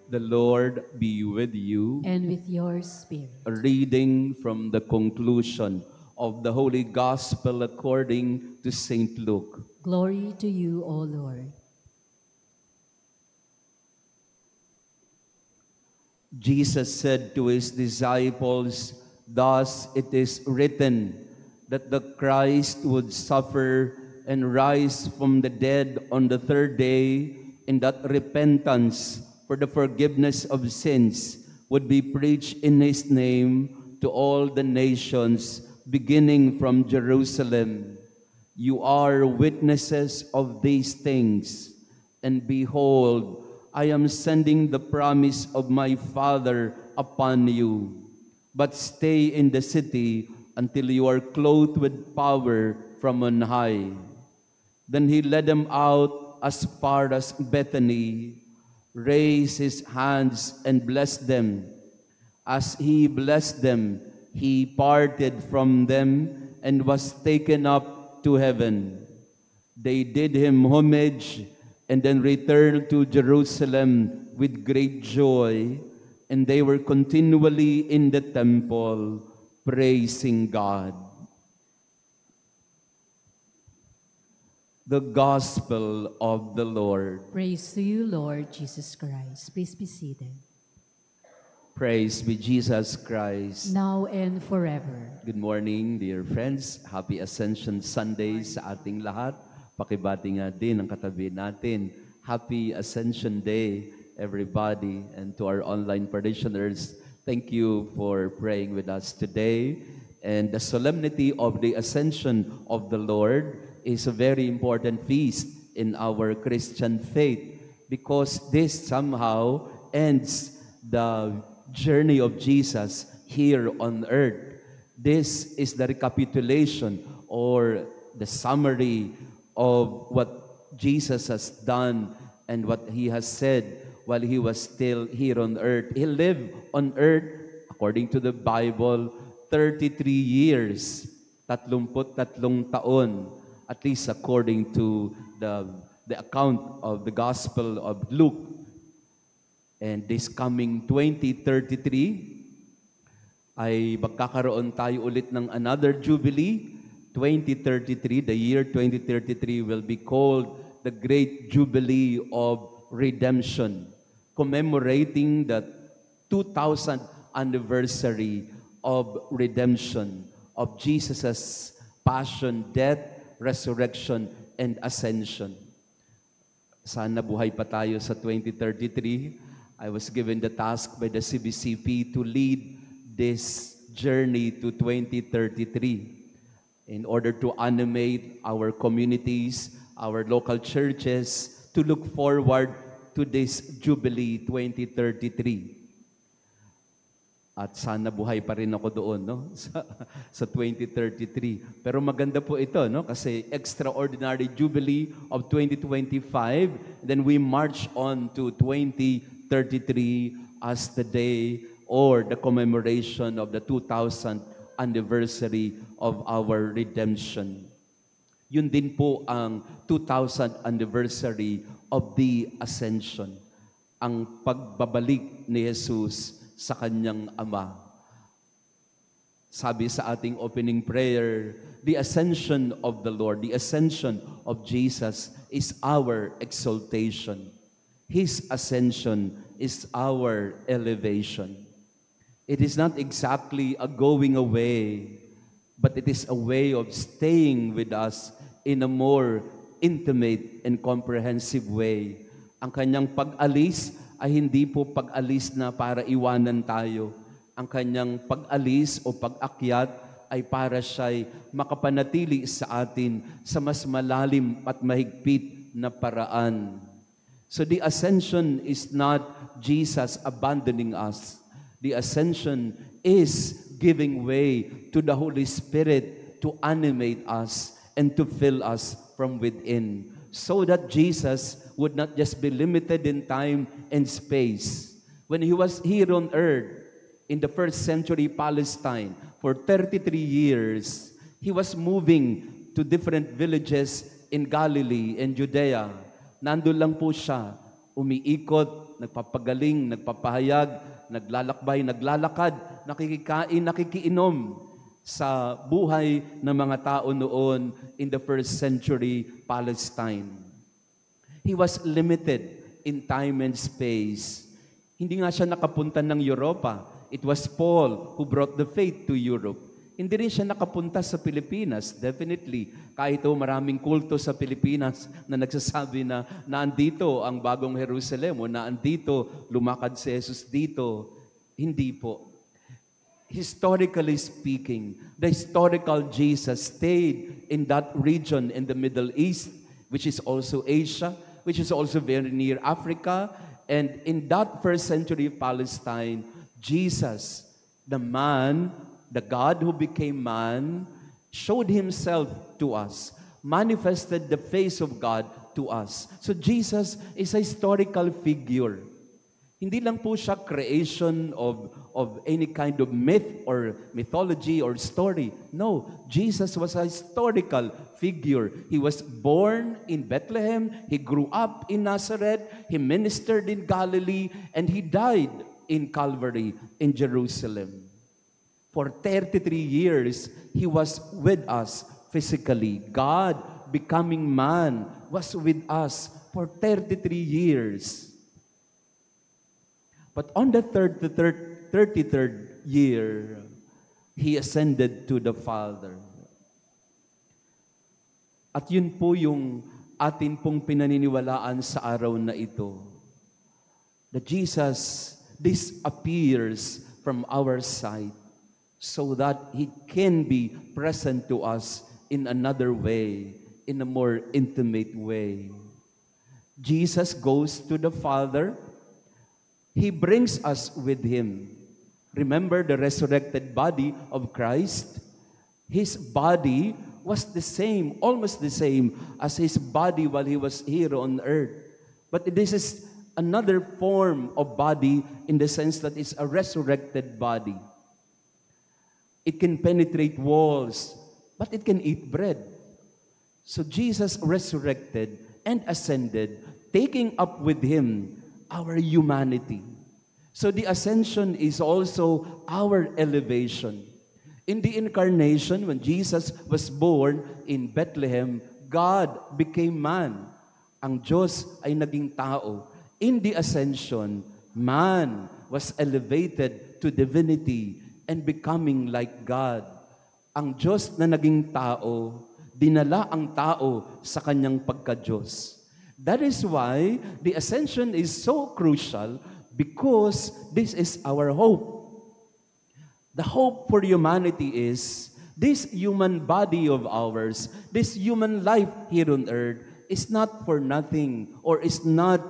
The Lord be with you. And with your spirit. A reading from the conclusion of the Holy Gospel according to St. Luke. Glory to you, O Lord. Jesus said to his disciples, "Thus it is written that the Christ would suffer and rise from the dead on the third day, and that repentance for the forgiveness of sins would be preached in his name to all the nations, beginning from Jerusalem. You are witnesses of these things, and behold, I am sending the promise of my Father upon you. But stay in the city until you are clothed with power from on high." Then he led them out as far as Bethany, raised his hands and blessed them. As he blessed them, he parted from them and was taken up to heaven. They did him homage and then returned to Jerusalem with great joy, and they were continually in the temple praising God. The Gospel of the Lord. Praise to you, Lord Jesus Christ. Please be seated. Praise be Jesus Christ. Now and forever. Good morning, dear friends. Happy Ascension Sunday sa ating lahat. Pakibati nga din ang katabi natin. Happy Ascension Day, everybody. And to our online parishioners, thank you for praying with us today. And the solemnity of the Ascension of the Lord is a very important feast in our Christian faith, because this somehow ends the journey of Jesus here on earth. This is the recapitulation or the summary of what Jesus has done and what he has said while he was still here on earth. He lived on earth, according to the Bible, 33 years, 33 taon, at least according to the account of the Gospel of Luke. And this coming 2033, ay magkakaroon tayo ulit ng another Jubilee. 2033, the year 2033 will be called the Great Jubilee of Redemption, commemorating the 2000th anniversary of redemption, of Jesus' passion, death, resurrection, and ascension. Sana buhay pa tayo sa 2033. I was given the task by the CBCP to lead this journey to 2033 in order to animate our communities, our local churches, to look forward to this Jubilee 2033. At sana buhay pa rin ako doon, no? sa 2033. Pero maganda po ito, no? Kasi extraordinary Jubilee of 2025. Then we march on to 2033 as the day or the commemoration of the 2000th anniversary of our redemption. Yun din po ang 2000th anniversary of the Ascension, ang pagbabalik ni Jesus sa kanyang Ama. Sabi sa ating opening prayer, the ascension of the Lord, the ascension of Jesus is our exaltation. His ascension is our elevation. It is not exactly a going away, but it is a way of staying with us in a more intimate and comprehensive way. Ang kanyang pag-alis ay hindi po pag-alis na para iwanan tayo. Ang kanyang pag-alis o pag-akyat ay para siya'y makapanatili sa atin sa mas malalim at mahigpit na paraan. So the ascension is not Jesus abandoning us. The ascension is giving way to the Holy Spirit to animate us and to fill us from within, so that Jesus would not just be limited in time and space. When he was here on earth in the first century Palestine for 33 years, he was moving to different villages in Galilee and Judea. Nandun lang po siya, umiikot nagpapagaling, nagpapahayag, naglalakbay, naglalakad, nakikikain, nakikiinom sa buhay ng mga tao noon in the first century Palestine. He was limited in time and space. Hindi nga siya nakapunta ng Europa. It was Paul who brought the faith to Europe. Hindi rin siya nakapunta sa Pilipinas, definitely. Kahit maraming kulto sa Pilipinas na nagsasabi na naandito ang bagong Jerusalem o naandito, lumakad si Jesus dito. Hindi po. Historically speaking, the historical Jesus stayed in that region in the Middle East, which is also Asia, which is also very near Africa. And in that first century Palestine, Jesus, the man, the God who became man, showed himself to us, manifested the face of God to us. So Jesus is a historical figure. Hindi lang po siya creation of any kind of myth or mythology or story. No, Jesus was a historical figure. He was born in Bethlehem, he grew up in Nazareth, he ministered in Galilee, and he died in Calvary in Jerusalem. For 33 years, he was with us physically. God, becoming man, was with us for 33 years. But on the 33rd year, he ascended to the Father. At yun po yung atin pong pinaniniwalaan sa araw na ito. That Jesus disappears from our sight, so that he can be present to us in another way, in a more intimate way. Jesus goes to the Father. He brings us with him. Remember the resurrected body of Christ? His body was the same, almost the same as his body while he was here on earth. But this is another form of body in the sense that it's a resurrected body. It can penetrate walls, but it can eat bread. So Jesus resurrected and ascended, taking up with him our humanity. So the ascension is also our elevation. In the incarnation, when Jesus was born in Bethlehem, God became man. Ang Diyos ay naging tao. In the ascension, man was elevated to divinity and becoming like God. Ang Diyos na naging tao, dinala ang tao sa kanyang pagka-Diyos. That is why the ascension is so crucial, because this is our hope. The hope for humanity is this human body of ours, this human life here on earth is not for nothing, or is not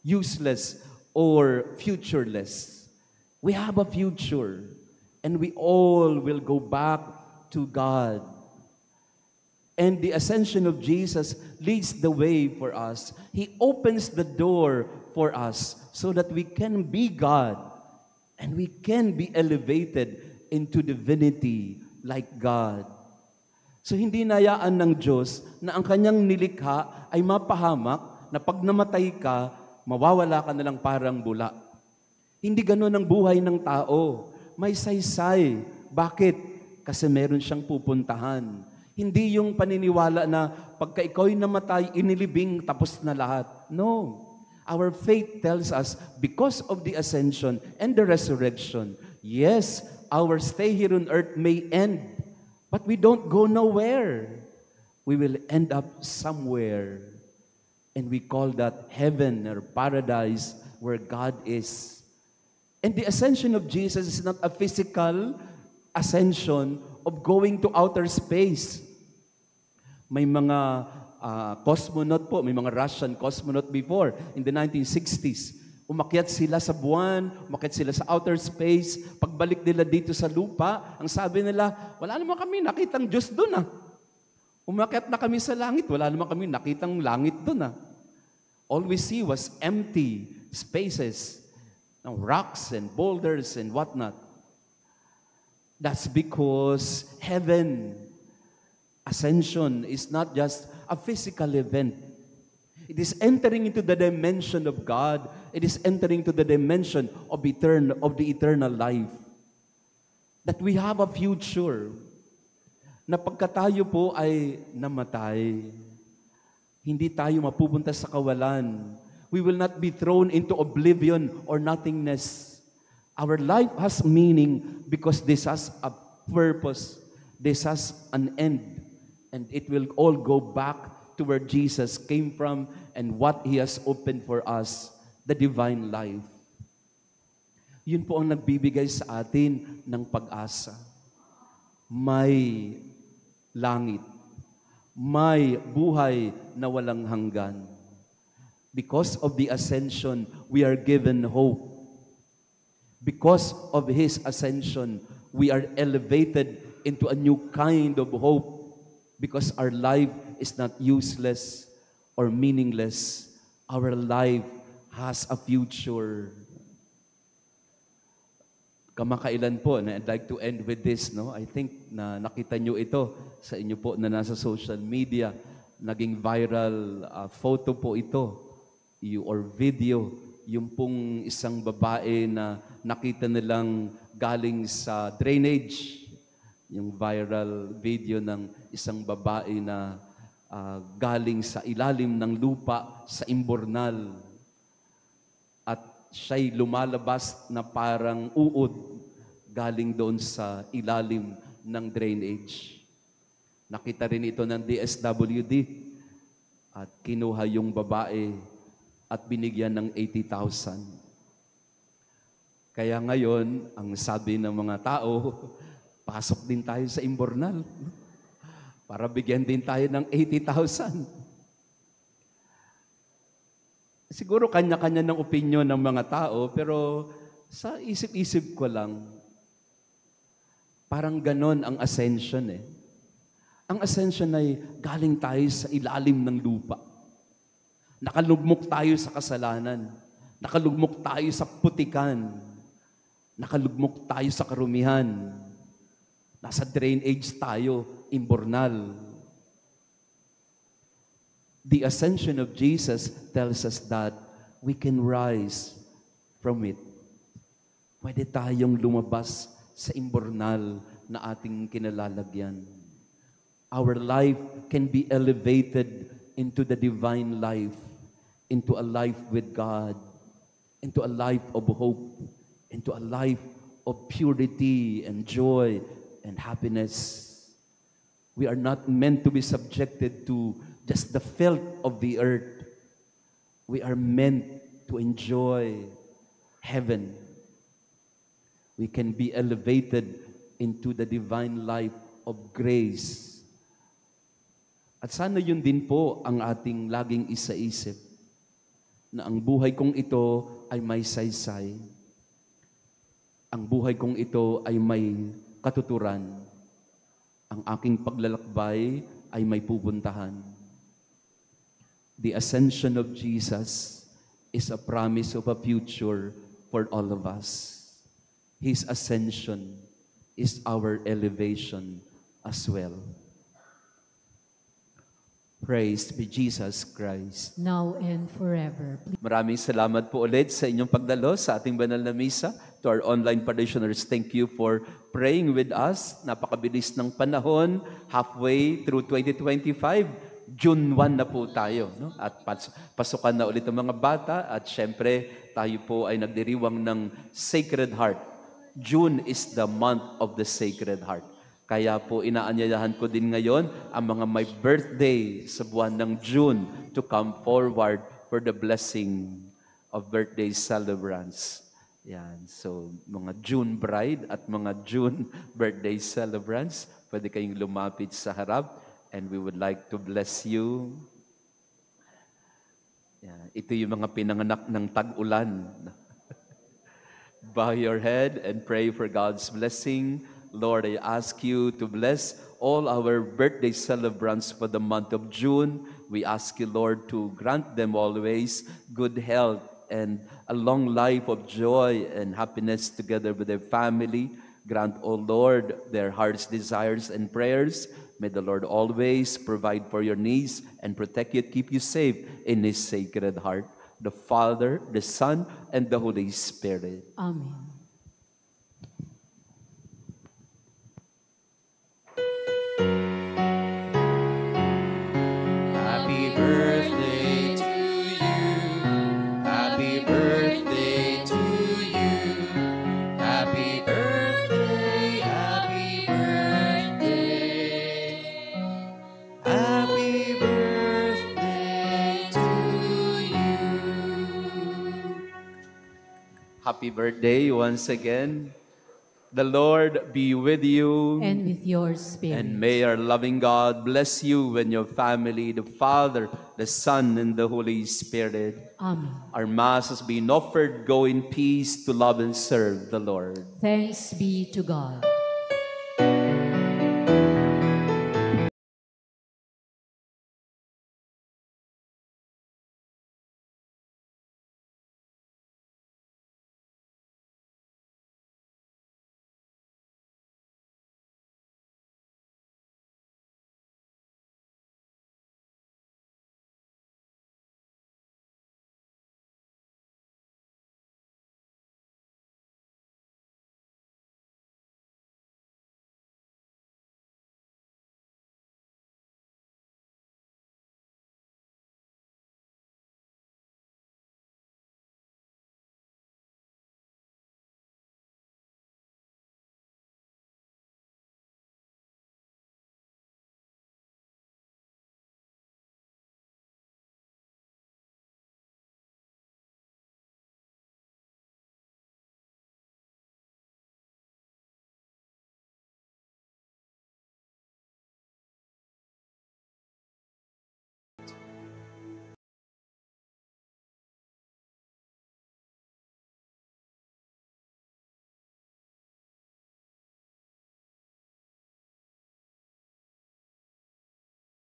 useless or futureless. We have a future. And we all will go back to God. And the ascension of Jesus leads the way for us. He opens the door for us so that we can be God and we can be elevated into divinity like God. So hindi nayaan ng Diyos na ang kanyang nilikha ay mapahamak na pag namatay ka, mawawala ka na lang parang bula. Hindi ganoon ang buhay ng tao. May saysay. Bakit? Kasi meron siyang pupuntahan. Hindi yung paniniwala na pagka ikaw'y namatay, inilibing, tapos na lahat. No. Our faith tells us, because of the ascension and the resurrection, yes, our stay here on earth may end, but we don't go nowhere. We will end up somewhere. And we call that heaven or paradise where God is. And the ascension of Jesus is not a physical ascension of going to outer space. May mga cosmonaut po, may mga Russian cosmonaut before in the 1960s. Umakyat sila sa buwan, umakyat sila sa outer space. Pagbalik nila dito sa lupa, ang sabi nila, wala naman kami nakitang Diyos doon . Umakyat na kami sa langit, wala naman kami nakitang langit doon . All we see was empty spaces. Rocks and boulders and whatnot. That's because heaven, ascension, is not just a physical event. It is entering into the dimension of God. It is entering to the dimension of the eternal life. That we have a future. Na pagka tayo po ay namatay, hindi tayo mapupunta sa kawalan. We will not be thrown into oblivion or nothingness. Our life has meaning because this has a purpose. This has an end. And it will all go back to where Jesus came from and what He has opened for us, the divine life. Yun po ang nagbibigay sa atin ng pag-asa. May langit. May buhay na walang hanggan. Because of the ascension, we are given hope. Because of His ascension, we are elevated into a new kind of hope. Because our life is not useless or meaningless. Our life has a future. Kamakailan po, and I'd like to end with this, no? I think na nakita nyo ito sa inyo po na nasa social media. Naging viral photo po ito, or video. Yung pong isang babae na nakita nilang galing sa drainage. Yung viral video ng isang babae na galing sa ilalim ng lupa sa imbornal. At siya'y lumalabas na parang uod galing doon sa ilalim ng drainage. Nakita rin ito ng DSWD at kinuha yung babae at binigyan ng 80,000. Kaya ngayon, ang sabi ng mga tao, pasok din tayo sa imbornal para bigyan din tayo ng 80,000. Siguro kanya-kanya ng opinion ng mga tao, pero sa isip-isip ko lang, parang ganon ang ascension eh. Ang ascension ay galing tayo sa ilalim ng lupa. Nakalugmok tayo sa kasalanan. Nakalugmok tayo sa putikan. Nakalugmok tayo sa karumihan. Nasa drainage tayo, imbornal. The ascension of Jesus tells us that we can rise from it. Pwede tayong lumabas sa imbornal na ating kinalalagyan. Our life can be elevated into the divine life, into a life with God, into a life of hope, into a life of purity and joy and happiness. We are not meant to be subjected to just the filth of the earth. We are meant to enjoy heaven. We can be elevated into the divine life of grace. At sana yun din po ang ating laging isa-isip, na ang buhay kong ito ay may saysay. Ang buhay kong ito ay may katuturan. Ang aking paglalakbay ay may pupuntahan. The ascension of Jesus is a promise of a future for all of us. His ascension is our elevation as well. Praise be Jesus Christ. Now and forever. Maraming salamat po ulit sa inyong pagdalo sa ating banal na misa. To our online parishioners, thank you for praying with us. Napakabilis ng panahon, halfway through 2025. June 1 na po tayo, no? At pasukan na ulit ang mga bata at syempre tayo po ay nagdiriwang ng Sacred Heart. June is the month of the Sacred Heart. Kaya po inaanyayahan ko din ngayon ang mga may birthday sa buwan ng June to come forward for the blessing of birthday celebrants. Yan. So, mga June bride at mga June birthday celebrants, pwede kayong lumapit sa harap and we would like to bless you. Yan. Ito yung mga pinanganak ng tag-ulan. Bow your head and pray for God's blessing. Lord, I ask you to bless all our birthday celebrants for the month of June. We ask you, Lord, to grant them always good health and a long life of joy and happiness together with their family. Grant, O Lord, their heart's desires and prayers. May the Lord always provide for your needs and protect you, keep you safe in His Sacred Heart, the Father, the Son, and the Holy Spirit. Amen. Happy birthday to you. Happy birthday to you. Happy birthday, happy birthday. Happy birthday to you. Happy birthday once again. The Lord be with you. And with your spirit. And may our loving God bless you and your family, the Father, the Son, and the Holy Spirit. Amen. Our Mass has been offered. Go in peace to love and serve the Lord. Thanks be to God.